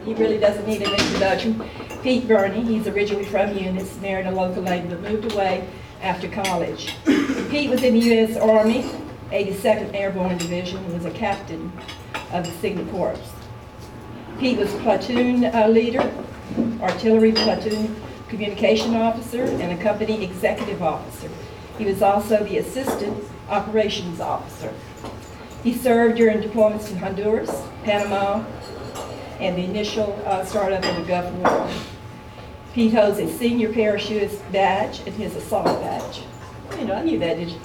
he really doesn't need an introduction. Pete Burney, he's originally from Eunice, married a local lady, but moved away after college. Pete was in the U.S. Army, 82nd Airborne Division, and was a captain of the Signal Corps. Pete was platoon leader, artillery platoon communication officer, and a company executive officer. He was also the assistant operations officer. He served during deployments in Honduras, Panama, and the initial startup of the Gulf War. Pete holds a senior parachutist badge and his assault badge. You know, I knew that, did you?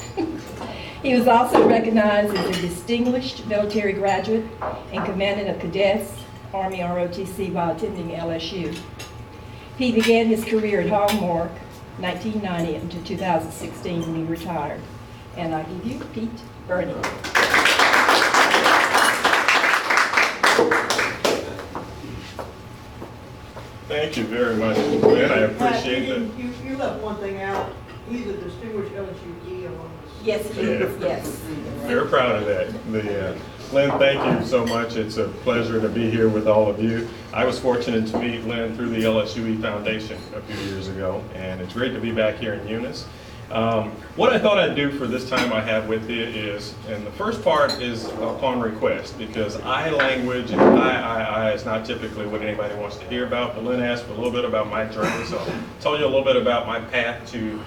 He was also recognized as a distinguished military graduate and commandant of cadets, Army ROTC, while attending LSU. He began his career at Hallmark 1990 until 2016 when he retired. And I give you Pete Burney. Thank you very much, Lynn. I appreciate that. You left one thing out. He's a distinguished LSU alumnus. Yes, he is, yes. Very proud of that. Lynn, thank you so much. It's a pleasure to be here with all of you. I was fortunate to meet Lynn through the LSUE Foundation a few years ago, and it's great to be back here in Eunice. What I thought I'd do for this time I have with you is, and the first part is upon request, because I language and I is not typically what anybody wants to hear about, but Lynn asked for a little bit about my journey, so I'll tell you a little bit about my path to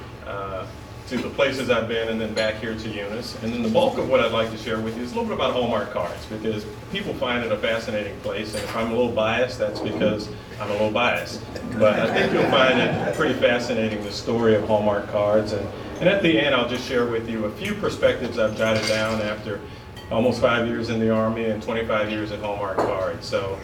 the places I've been and then back here to Eunice. And then the bulk of what I'd like to share with you is a little bit about Hallmark cards, because people find it a fascinating place, and if I'm a little biased, that's because I'm a little biased. But I think you'll find it pretty fascinating, the story of Hallmark cards. And at the end, I'll just share with you a few perspectives I've jotted down after almost 5 years in the Army and 25 years at Hallmark cards. So,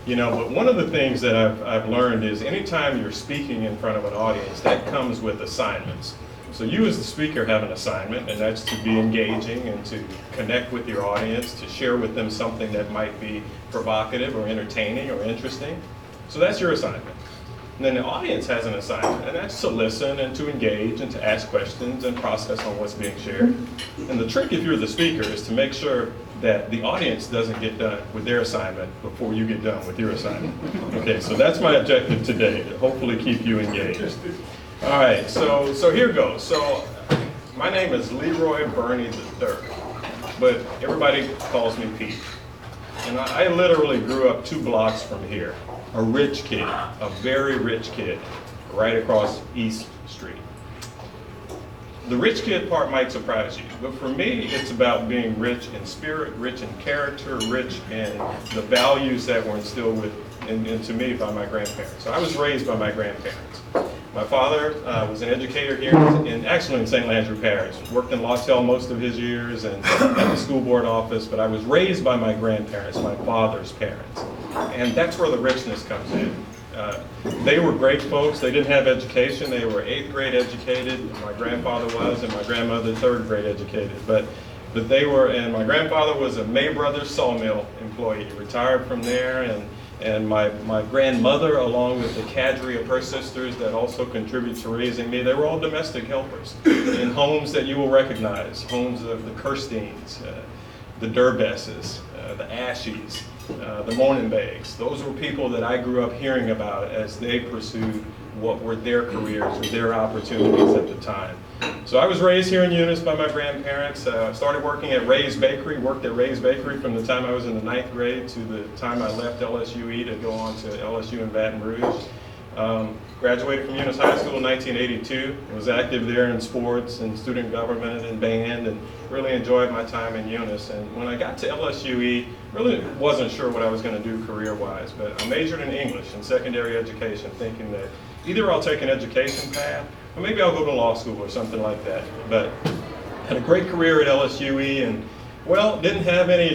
you know, but one of the things that I've learned is anytime you're speaking in front of an audience, that comes with assignments. So you as the speaker have an assignment, and that's to be engaging and to connect with your audience, to share with them something that might be provocative or entertaining or interesting. So that's your assignment. And then the audience has an assignment, and that's to listen and to engage and to ask questions and process on what's being shared. And the trick, if you're the speaker, is to make sure that the audience doesn't get done with their assignment before you get done with your assignment. Okay, so that's my objective today, to hopefully keep you engaged. All right, so here goes. So my name is Leroy Burney III, but everybody calls me Pete. And I literally grew up 2 blocks from here. A rich kid, a very rich kid, right across East Street. The rich kid part might surprise you, but for me, it's about being rich in spirit, rich in character, rich in the values that were instilled into me by my grandparents. So I was raised by my grandparents. My father was an educator here actually in St. Landry Parish. Worked in Lawtell most of his years and at the school board office, but I was raised by my grandparents, my father's parents. And that's where the richness comes in. They were great folks. They didn't have education. They were 8th grade educated. My grandfather was, and my grandmother 3rd grade educated. But they were, and my grandfather was a May Brothers sawmill employee, retired from there, and my grandmother, along with the cadre of her sisters that also contribute to raising me, they were all domestic helpers in homes that you will recognize, homes of the Kirsteins, the Durbesses, the Ashies, the Morningbags. Those were people that I grew up hearing about as they pursued what were their careers or their opportunities at the time. So I was raised here in Eunice by my grandparents. Started working at Ray's Bakery, worked at Ray's Bakery from the time I was in the 9th grade to the time I left LSUE to go on to LSU in Baton Rouge. Graduated from Eunice High School in 1982. Was active there in sports and student government and band, and really enjoyed my time in Eunice. And when I got to LSUE, really wasn't sure what I was going to do career-wise, but I majored in English and secondary education, thinking that either I'll take an education path, or maybe I'll go to law school or something like that. But had a great career at LSUE, and well, didn't have any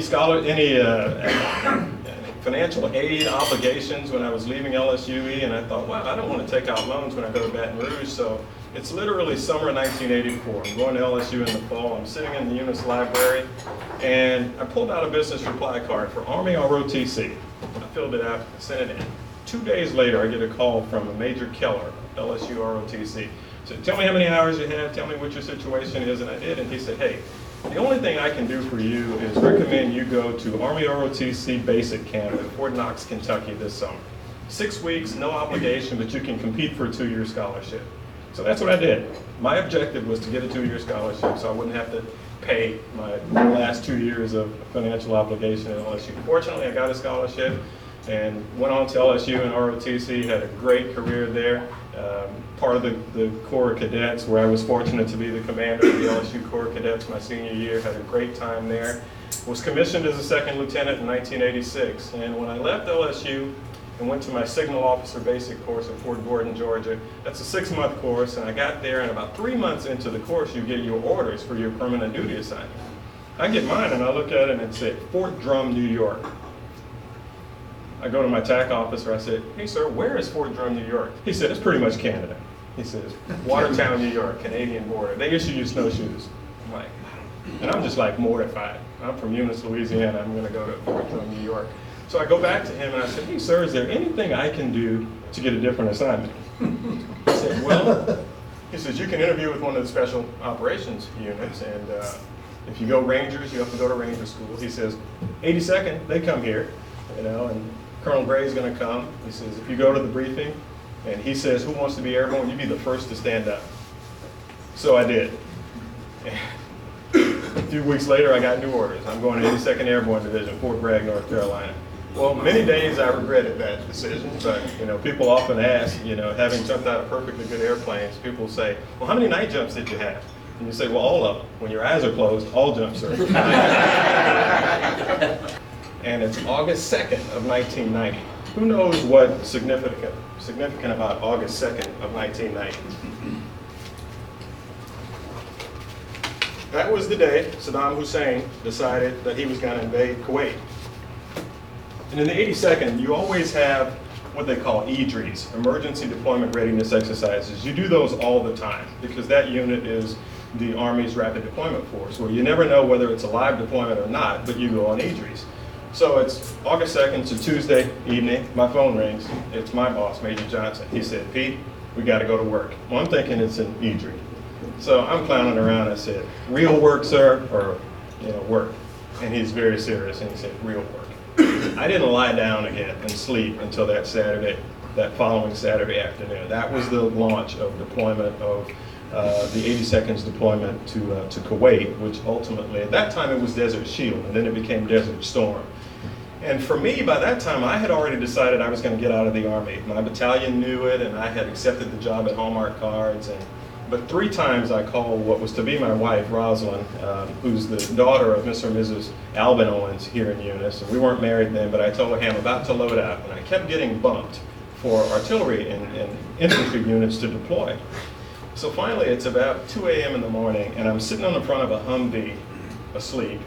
financial aid obligations when I was leaving LSUE, and I thought, wow, I don't want to take out loans when I go to Baton Rouge, so it's literally summer 1984. I'm going to LSU in the fall. I'm sitting in the Eunice library, and I pulled out a business reply card for Army ROTC. I filled it out, sent it in. 2 days later, I get a call from a Major Keller, LSU ROTC. He said, tell me how many hours you have, tell me what your situation is, and I did, and he said, hey, The only thing I can do for you is recommend you go to Army ROTC Basic Camp in Fort Knox, Kentucky this summer. 6 weeks, no obligation, but you can compete for a 2-year scholarship. So that's what I did. My objective was to get a 2-year scholarship so I wouldn't have to pay my last 2 years of financial obligation at LSU. Fortunately, I got a scholarship and went on to LSU and ROTC, had a great career there. Part of the Corps of Cadets, where I was fortunate to be the commander of the LSU Corps of Cadets my senior year, had a great time there. Was commissioned as a second lieutenant in 1986, and when I left LSU and went to my signal officer basic course at Fort Gordon, Georgia, that's a 6-month course, and I got there, and about 3 months into the course, you get your orders for your permanent duty assignment. I get mine, and I look at it, and it said, Fort Drum, New York. I go to my TAC officer, I said, hey sir, where is Fort Drum, New York? He said, it's pretty much Canada. He says, Watertown, New York, Canadian border. They issue you snowshoes. I'm like, and I'm just like mortified. I'm from Eunice, Louisiana, I'm gonna go to Fort Drum, New York. So I go back to him and I said, hey sir, is there anything I can do to get a different assignment? He said, well, he says, you can interview with one of the special operations units, and if you go Rangers, you have to go to Ranger school. He says, 82nd, they come here, you know, and Colonel Gray's gonna come. He says, if you go to the briefing, and he says, who wants to be airborne? You be the first to stand up. So I did. A few weeks later, I got new orders. I'm going to 82nd Airborne Division, Fort Bragg, North Carolina. Well, many days I regretted that decision, but you know, people often ask, you know, having jumped out of perfectly good airplanes, people say, well, how many night jumps did you have? And you say, well, all of them. When your eyes are closed, all jumps are. And it's August 2nd of 1990. Who knows what significant about August 2nd of 1990? That was the day Saddam Hussein decided that he was going to invade Kuwait. And in the 82nd, you always have what they call EDREs, Emergency Deployment Readiness Exercises. You do those all the time because that unit is the Army's Rapid Deployment Force, where you never know whether it's a live deployment or not, but you go on EDREs. So it's August 2nd, it's a Tuesday evening, my phone rings, it's my boss, Major Johnson. He said, Pete, we gotta go to work. Well, I'm thinking it's an EDRE. So I'm clowning around, I said, real work, sir, or work? And he's very serious, and he said, real work. I didn't lie down again and sleep until that following Saturday afternoon. That was the launch of deployment of the 82nd's deployment to Kuwait, which ultimately, at that time it was Desert Shield, and then it became Desert Storm. And for me, by that time, I had already decided I was going to get out of the Army. My battalion knew it, and I had accepted the job at Hallmark Cards. But 3 times I called what was to be my wife, Rosalind, who's the daughter of Mr. and Mrs. Alvin Owens here in Eunice. And we weren't married then, but I told her, hey, I'm about to load out. And I kept getting bumped for artillery and infantry units to deploy. So finally, it's about 2 a.m. in the morning, and I'm sitting on the front of a Humvee, asleep,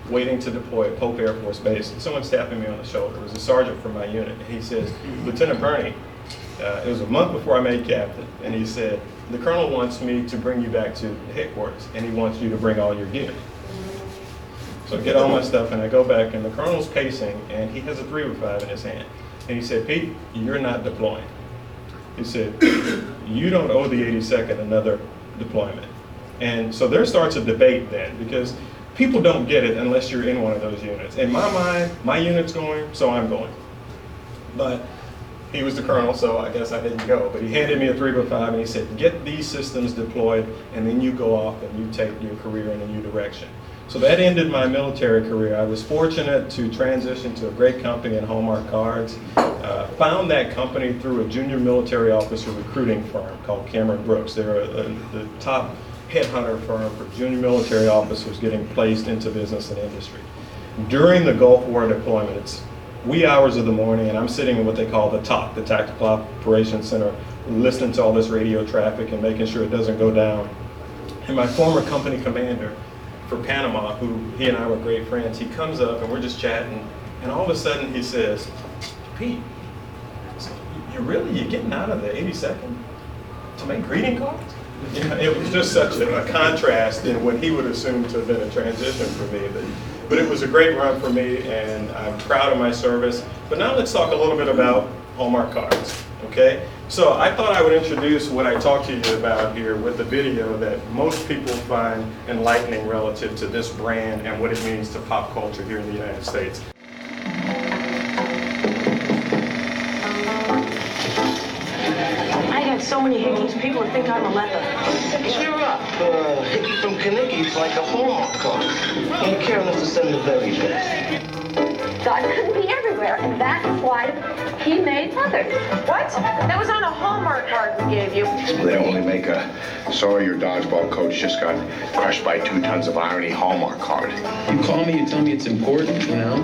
waiting to deploy at Pope Air Force Base. And someone's tapping me on the shoulder. It was a sergeant from my unit. And he says, Lieutenant Burney, it was a month before I made captain, and he said, the colonel wants me to bring you back to headquarters, and he wants you to bring all your gear. So I get all my stuff, and I go back, and the colonel's pacing, and he has a .305 in his hand. And he said, Pete, you're not deploying. He said, you don't owe the 82nd another deployment. And so there starts a debate then, because people don't get it unless you're in one of those units. In my mind, my unit's going, so I'm going. But he was the colonel, so I guess I didn't go. But he handed me a .305 and he said, get these systems deployed, and then you go off and you take your career in a new direction. So that ended my military career. I was fortunate to transition to a great company in Hallmark Cards. Found that company through a junior military officer recruiting firm called Cameron Brooks. They're the top headhunter firm for junior military officers getting placed into business and industry. During the Gulf War deployment, it's wee hours of the morning, and I'm sitting in what they call the TOC, the Tactical Operations Center, listening to all this radio traffic and making sure it doesn't go down. And my former company commander for Panama, who he and I were great friends, he comes up and we're just chatting, and all of a sudden he says, Pete, you're getting out of the 82nd to make greeting cards? You know, it was just such a contrast in what he would assume to have been a transition for me. But it was a great run for me, and I'm proud of my service. But now let's talk a little bit about Hallmark Cards, okay? So I thought I would introduce what I talked to you about here with the video that most people find enlightening relative to this brand and what it means to pop culture here in the United States. I got so many hickeys, people would think I'm a leper. Cheer up. Hickey from Kanicki's like a Hallmark card. Ain't care enough to send the very best. God couldn't be everywhere, and that's why he made others. What? That was on a Hallmark card we gave you. They only make a sorry your dodgeball coach just got crushed by 2 tons of irony Hallmark card. You call me, you tell me it's important, you know?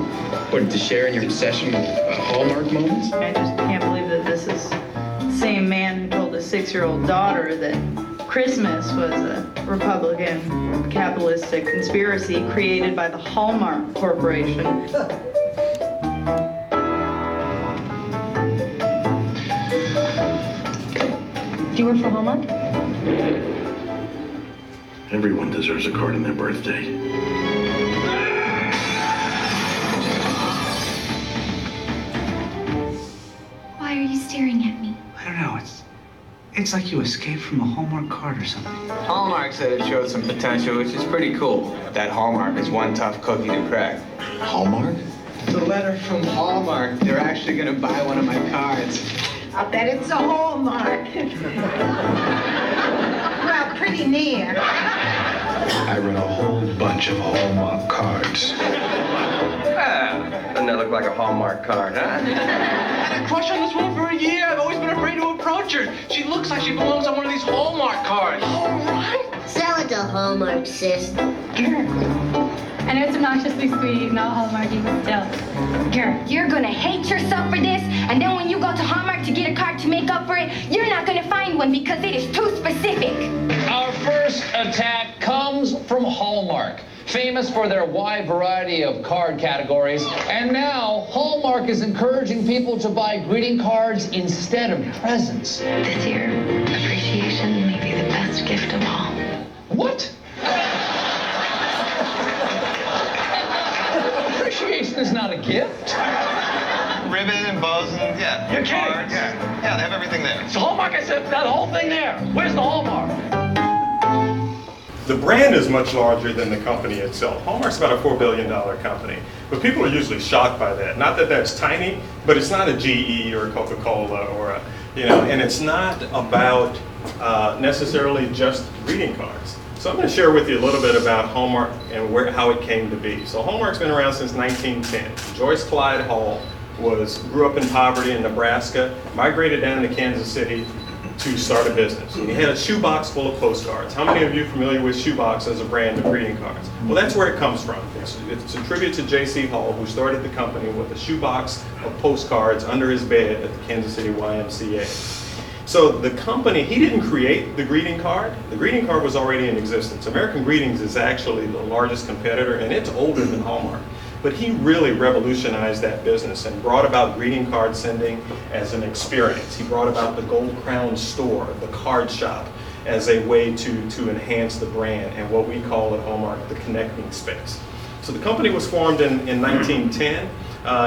What, to share in your obsession with Hallmark moments? I just can't believe that this is the same man who told a 6-year-old daughter that Christmas was a Republican capitalistic conspiracy created by the Hallmark Corporation. Do you work for Hallmark? Everyone deserves a card on their birthday. Why are you staring at me? I don't know, it's like you escaped from a Hallmark card or something. Hallmark said it showed some potential, which is pretty cool. That Hallmark is one tough cookie to crack. Hallmark? It's a letter from Hallmark. They're actually gonna buy one of my cards. I'll bet it's a Hallmark. Well, pretty near. I read a whole bunch of Hallmark cards. Doesn't that look like a Hallmark card, huh? I had a crush on this woman for a year. I've always been afraid to approach her. She looks like she belongs on one of these Hallmark cards. All right. Sell it to Hallmark, sis. I know it's obnoxiously sweet, not Hallmarky, but still. Girl, you're gonna hate yourself for this, and then when you go to Hallmark to get a card to make up for it, you're not gonna find one because it is too specific. Our first attack comes from Hallmark, famous for their wide variety of card categories. And now, Hallmark is encouraging people to buy greeting cards instead of presents. This year, appreciation may be the best gift of all. What? Appreciation is not a gift. Ribbon and bows and, yeah. You're kidding. Cards. Yeah, they have everything there. It's Hallmark, I said that whole thing there. Where's the Hallmark? The brand is much larger than the company itself. Hallmark's about a $4 billion company, but people are usually shocked by that. Not that that's tiny, but it's not a GE or a Coca-Cola or a, and it's not about necessarily just greeting cards. So I'm going to share with you a little bit about Hallmark and how it came to be. So Hallmark's been around since 1910. Joyce Clyde Hall grew up in poverty in Nebraska, migrated down to Kansas City to start a business. And he had a shoebox full of postcards. How many of you are familiar with shoebox as a brand of greeting cards? Well, that's where it comes from. It's a tribute to J.C. Hall, who started the company with a shoebox of postcards under his bed at the Kansas City YMCA. So the company, he didn't create the greeting card. The greeting card was already in existence. American Greetings is actually the largest competitor, and it's older than Hallmark. But he really revolutionized that business and brought about greeting card sending as an experience. He brought about the Gold Crown store, the card shop, as a way to enhance the brand and what we call at Hallmark the connecting space. So the company was formed in 1910.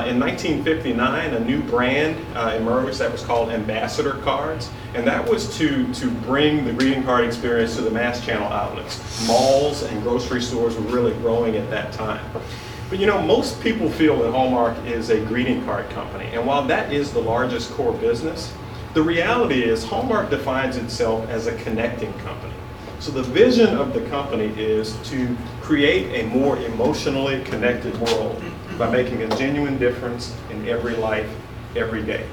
In 1959, a new brand emerged that was called Ambassador Cards, and that was to bring the greeting card experience to the mass channel outlets. Malls and grocery stores were really growing at that time. But most people feel that Hallmark is a greeting card company, and while that is the largest core business, the reality is Hallmark defines itself as a connecting company. So the vision of the company is to create a more emotionally connected world by making a genuine difference in every life, every day.